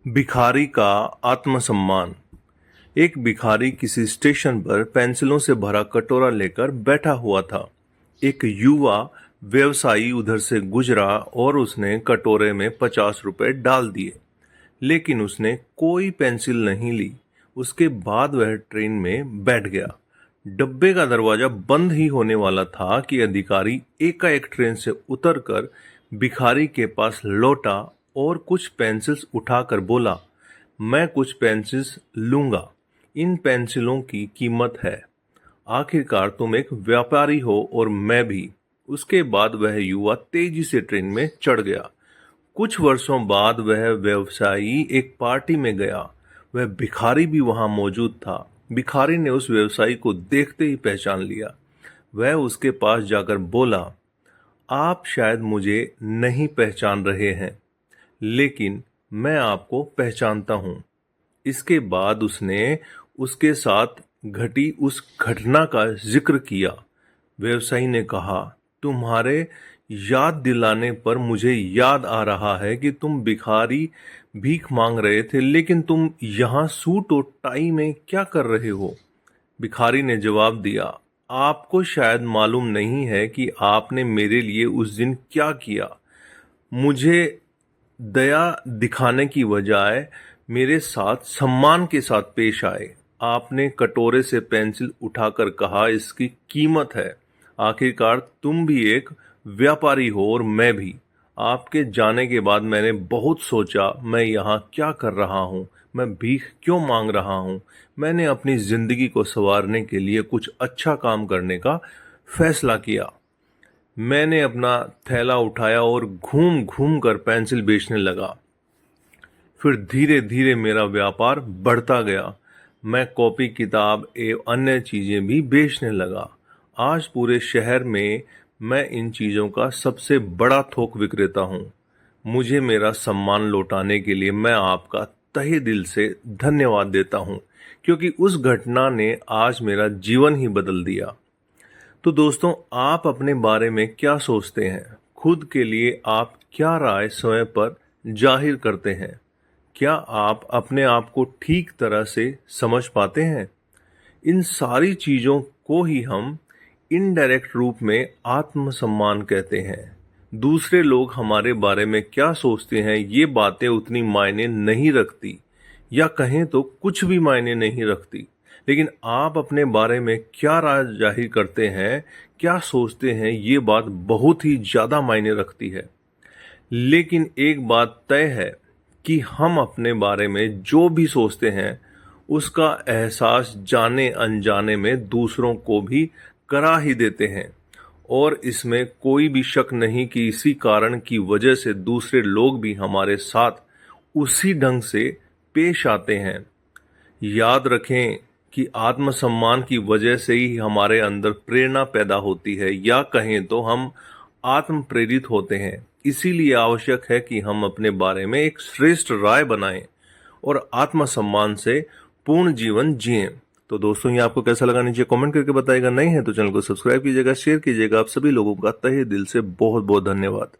भिखारी का आत्मसम्मान। एक भिखारी किसी स्टेशन पर पेंसिलों से भरा कटोरा लेकर बैठा हुआ था। एक युवा व्यवसायी उधर से गुजरा और उसने कटोरे में 50 रुपए डाल दिए, लेकिन उसने कोई पेंसिल नहीं ली। उसके बाद वह ट्रेन में बैठ गया। डब्बे का दरवाजा बंद ही होने वाला था कि अधिकारी एकाएक ट्रेन से उतरकर भिखारी के पास लौटा और कुछ पेंसिल्स उठाकर बोला, मैं कुछ पेंसिल्स लूंगा। इन पेंसिलों की कीमत है। आखिरकार तुम एक व्यापारी हो और मैं भी। उसके बाद वह युवा तेजी से ट्रेन में चढ़ गया। कुछ वर्षों बाद वह व्यवसायी एक पार्टी में गया। वह भिखारी भी वहां मौजूद था। भिखारी ने उस व्यवसायी को देखते ही पहचान लिया। वह उसके पास जाकर बोला, आप शायद मुझे नहीं पहचान रहे हैं, लेकिन मैं आपको पहचानता हूं। इसके बाद उसने उसके साथ घटी उस घटना का जिक्र किया। व्यवसायी ने कहा, तुम्हारे याद दिलाने पर मुझे याद आ रहा है कि तुम भिखारी भीख मांग रहे थे, लेकिन तुम यहाँ सूट और टाई में क्या कर रहे हो? भिखारी ने जवाब दिया, आपको शायद मालूम नहीं है कि आपने मेरे लिए उस दिन क्या किया। मुझे दया दिखाने की बजाय मेरे साथ सम्मान के साथ पेश आए। आपने कटोरे से पेंसिल उठाकर कहा, इसकी कीमत है। आखिरकार तुम भी एक व्यापारी हो और मैं भी। आपके जाने के बाद मैंने बहुत सोचा, मैं यहाँ क्या कर रहा हूँ, मैं भीख क्यों मांग रहा हूँ। मैंने अपनी जिंदगी को संवारने के लिए कुछ अच्छा काम करने का फैसला किया। मैंने अपना थैला उठाया और घूम घूम कर पेंसिल बेचने लगा। फिर धीरे धीरे मेरा व्यापार बढ़ता गया। मैं कॉपी किताब एवं अन्य चीजें भी बेचने लगा। आज पूरे शहर में मैं इन चीजों का सबसे बड़ा थोक विक्रेता हूँ। मुझे मेरा सम्मान लौटाने के लिए मैं आपका तहे दिल से धन्यवाद देता हूँ, क्योंकि उस घटना ने आज मेरा जीवन ही बदल दिया। तो दोस्तों, आप अपने बारे में क्या सोचते हैं? खुद के लिए आप क्या राय स्वयं पर जाहिर करते हैं? क्या आप अपने आप को ठीक तरह से समझ पाते हैं? इन सारी चीजों को ही हम इनडायरेक्ट रूप में आत्मसम्मान कहते हैं। दूसरे लोग हमारे बारे में क्या सोचते हैं, ये बातें उतनी मायने नहीं रखती, या कहें तो कुछ भी मायने नहीं रखती। लेकिन आप अपने बारे में क्या राय जाहिर करते हैं, क्या सोचते हैं, ये बात बहुत ही ज्यादा मायने रखती है। लेकिन एक बात तय है कि हम अपने बारे में जो भी सोचते हैं, उसका एहसास जाने अनजाने में दूसरों को भी करा ही देते हैं। और इसमें कोई भी शक नहीं कि इसी कारण की वजह से दूसरे लोग भी हमारे साथ उसी ढंग से पेश आते हैं। याद रखें कि आत्मसम्मान की वजह से ही हमारे अंदर प्रेरणा पैदा होती है, या कहें तो हम आत्म प्रेरित होते हैं। इसीलिए आवश्यक है कि हम अपने बारे में एक श्रेष्ठ राय बनाएं और आत्मसम्मान से पूर्ण जीवन जिएं। तो दोस्तों, ये आपको कैसा लगा नीचे कमेंट करके बताइएगा। नहीं है तो चैनल को सब्सक्राइब कीजिएगा, शेयर कीजिएगा। आप सभी लोगों का तहे दिल से बहुत बहुत धन्यवाद।